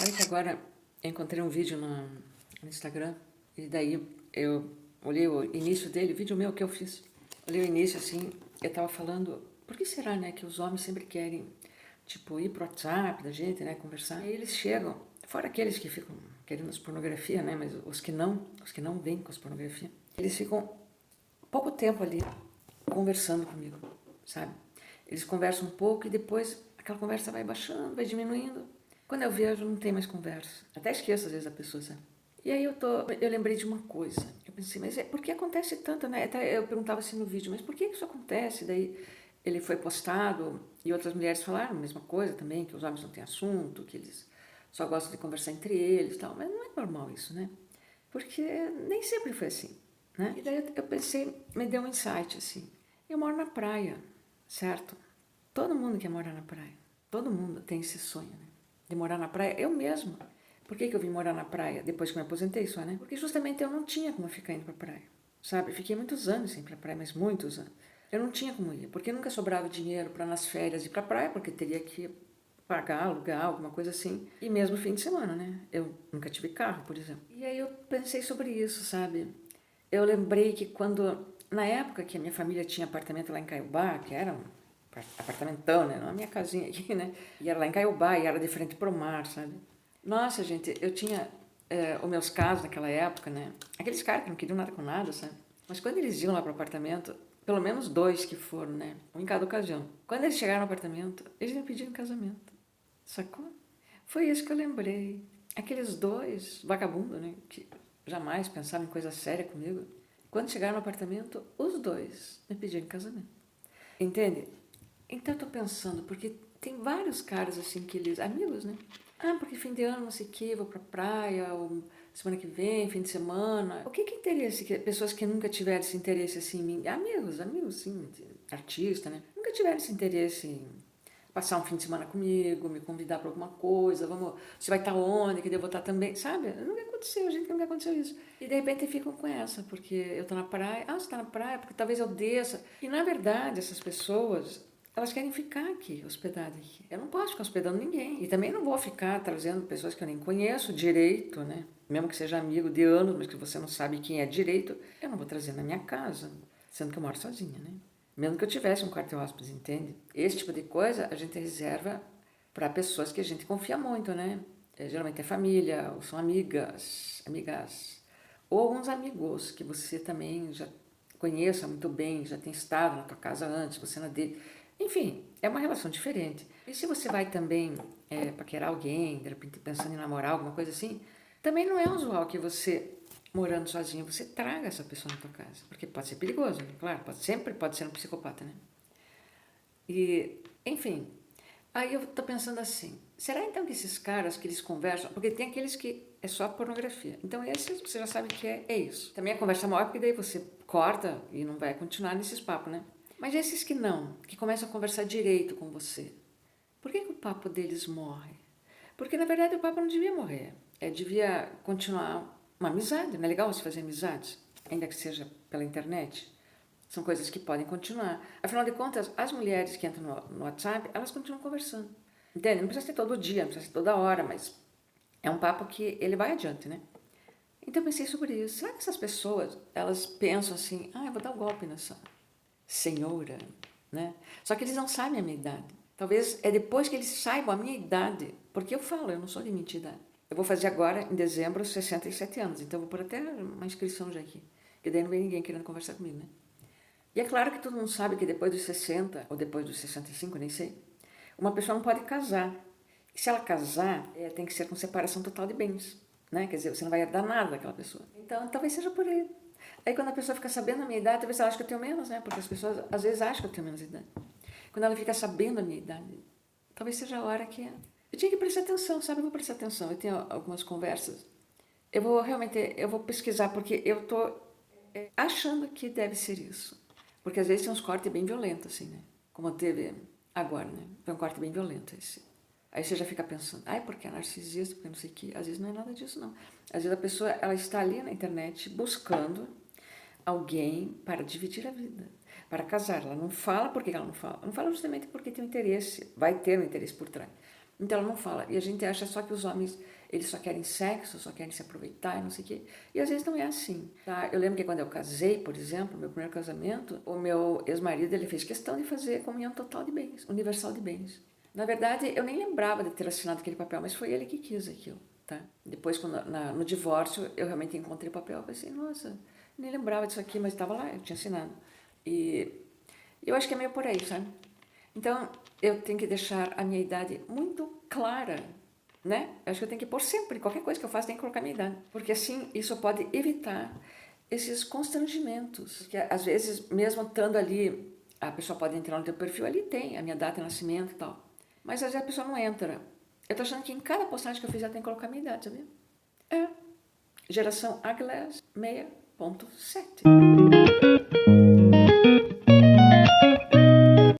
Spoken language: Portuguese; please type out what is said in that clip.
Sabe que agora eu encontrei um vídeo no Instagram e daí eu olhei o início dele, vídeo meu que eu fiz. Olhei o início assim, eu tava falando, por que será, né, que os homens sempre querem, tipo, ir pro WhatsApp da gente, né, conversar. E aí eles chegam, fora aqueles que ficam querendo as pornografia, né, mas os que não vêm com as pornografia, eles ficam pouco tempo ali conversando comigo, sabe? Eles conversam um pouco e depois aquela conversa vai baixando, vai diminuindo. Quando eu vejo, não tem mais conversa. Até esqueço às vezes a pessoa, sabe? E aí eu lembrei de uma coisa. Eu pensei, mas por que acontece tanto, né? Até eu perguntava assim no vídeo, mas por que isso acontece? Daí ele foi postado e outras mulheres falaram a mesma coisa também, que os homens não têm assunto, que eles só gostam de conversar entre eles e tal. Mas não é normal isso, né? Porque nem sempre foi assim, né? E daí eu pensei, me deu um insight assim. Eu moro na praia, certo? Todo mundo quer morar na praia. Todo mundo tem esse sonho, né? De morar na praia. Eu mesma. Por que eu vim morar na praia depois que me aposentei só, né? Porque justamente eu não tinha como ficar indo pra praia, sabe? Fiquei muitos anos sem ir pra praia, mas muitos anos. Eu não tinha como ir, porque nunca sobrava dinheiro para nas férias ir pra praia, porque teria que pagar, alugar, alguma coisa assim. E mesmo fim de semana, né? Eu nunca tive carro, por exemplo. E aí eu pensei sobre isso, sabe? Eu lembrei que na época que a minha família tinha apartamento lá em Caiobá, que era um apartamentão, né? Não a minha casinha aqui, né? E era lá em Caiobá e era de frente pro mar, sabe? Nossa, gente, eu tinha os meus casos naquela época, né? Aqueles caras que não queriam nada com nada, sabe? Mas quando eles iam lá pro apartamento, pelo menos dois que foram, né? Um em cada ocasião. Quando eles chegaram no apartamento, eles me pediram casamento. Sacou? Foi isso que eu lembrei. Aqueles dois vagabundos, né? Que jamais pensavam em coisa séria comigo. Quando chegaram no apartamento, os dois me pediram casamento. Entende? Então eu tô pensando, porque tem vários caras assim que eles. Amigos, né? Ah, porque fim de ano, não sei o que, vou pra praia, ou semana que vem, fim de semana. O que que é interesse? Pessoas que nunca tiveram esse interesse assim em mim. Amigos, sim, artista, né? Nunca tiveram esse interesse em passar um fim de semana comigo, me convidar para alguma coisa, vamos, você vai estar onde, que eu vou estar também, sabe? Nunca aconteceu, gente, nunca aconteceu isso. E de repente ficam com essa, porque eu tô na praia, você tá na praia, porque talvez eu desça. E na verdade, essas pessoas, elas querem ficar aqui, hospedadas aqui. Eu não posso ficar hospedando ninguém. E também não vou ficar trazendo pessoas que eu nem conheço direito, né? Mesmo que seja amigo de anos, mas que você não sabe quem é direito, eu não vou trazer na minha casa, sendo que eu moro sozinha, né? Mesmo que eu tivesse um quarto hóspedes, entende? Esse tipo de coisa a gente reserva para pessoas que a gente confia muito, né? Geralmente é família, ou são amigas, ou alguns amigos que você também já conheça muito bem, já tem estado na tua casa antes, você na dele. Enfim, é uma relação diferente. E se você vai também paquerar alguém, de repente pensando em namorar, alguma coisa assim, também não é usual que você morando sozinho, você traga essa pessoa na tua casa. Porque pode ser perigoso, né? Claro, sempre pode ser um psicopata, né? E, enfim, aí eu tô pensando assim, será então que esses caras que eles conversam, porque tem aqueles que é só pornografia, então esses você já sabe que é isso. Também a conversa maior, porque daí você corta e não vai continuar nesses papos, né? Mas esses que não, que começam a conversar direito com você, por que o papo deles morre? Porque na verdade o papo não devia morrer, devia continuar uma amizade, não é legal você fazer amizades, ainda que seja pela internet. São coisas que podem continuar. Afinal de contas, as mulheres que entram no WhatsApp, elas continuam conversando. Entende? Não precisa ser todo dia, não precisa ser toda hora, mas é um papo que ele vai adiante, né? Então eu pensei sobre isso. Será que essas pessoas, elas pensam assim, eu vou dar um golpe nessa senhora, né? Só que eles não sabem a minha idade. Talvez é depois que eles saibam a minha idade, porque eu falo, eu não sou de mentir idade. Eu vou fazer agora, em dezembro, 67 anos, então eu vou pôr até uma inscrição já aqui. Que daí não vem ninguém querendo conversar comigo, né? E é claro que todo mundo sabe que depois dos 60, ou depois dos 65, nem sei, uma pessoa não pode casar. E se ela casar, tem que ser com separação total de bens, né? Quer dizer, você não vai herdar nada daquela pessoa. Então, talvez seja por aí. Aí, quando a pessoa fica sabendo a minha idade, talvez ela ache que eu tenho menos, né? Porque as pessoas, às vezes, acham que eu tenho menos idade. Quando ela fica sabendo a minha idade, talvez seja a hora que... Eu tinha que prestar atenção, sabe? Eu vou prestar atenção. Eu tenho algumas conversas. Eu vou pesquisar, porque eu tô achando que deve ser isso. Porque às vezes tem uns cortes bem violentos, assim, né? Como teve agora, né? Foi um corte bem violento esse. Aí você já fica pensando, porque é narcisista, porque não sei o quê. Às vezes não é nada disso, não. Às vezes a pessoa, ela está ali na internet buscando alguém para dividir a vida, para casar. Ela não fala porque ela não fala. Não fala justamente porque tem um interesse, vai ter um interesse por trás. Então ela não fala. E a gente acha só que os homens, eles só querem sexo, só querem se aproveitar e não sei o quê. E às vezes não é assim, tá? Eu lembro que quando eu casei, por exemplo, meu primeiro casamento, o meu ex-marido, ele fez questão de fazer comunhão total de bens, universal de bens. Na verdade, eu nem lembrava de ter assinado aquele papel, mas foi ele que quis aquilo, tá? Depois, no divórcio, eu realmente encontrei o papel, eu pensei, nossa, nem lembrava disso aqui, mas estava lá, eu tinha assinado. E eu acho que é meio por aí, sabe? Então, eu tenho que deixar a minha idade muito clara, né? Eu acho que eu tenho que pôr sempre, qualquer coisa que eu faço, tem que colocar a minha idade. Porque assim, isso pode evitar esses constrangimentos. Porque às vezes, mesmo estando ali, a pessoa pode entrar no teu perfil, ali tem a minha data de nascimento e tal. Mas às vezes a pessoa não entra. Eu tô achando que em cada postagem que eu fizer, tem que colocar a minha idade, sabia? É. Geração Aglass 6.7.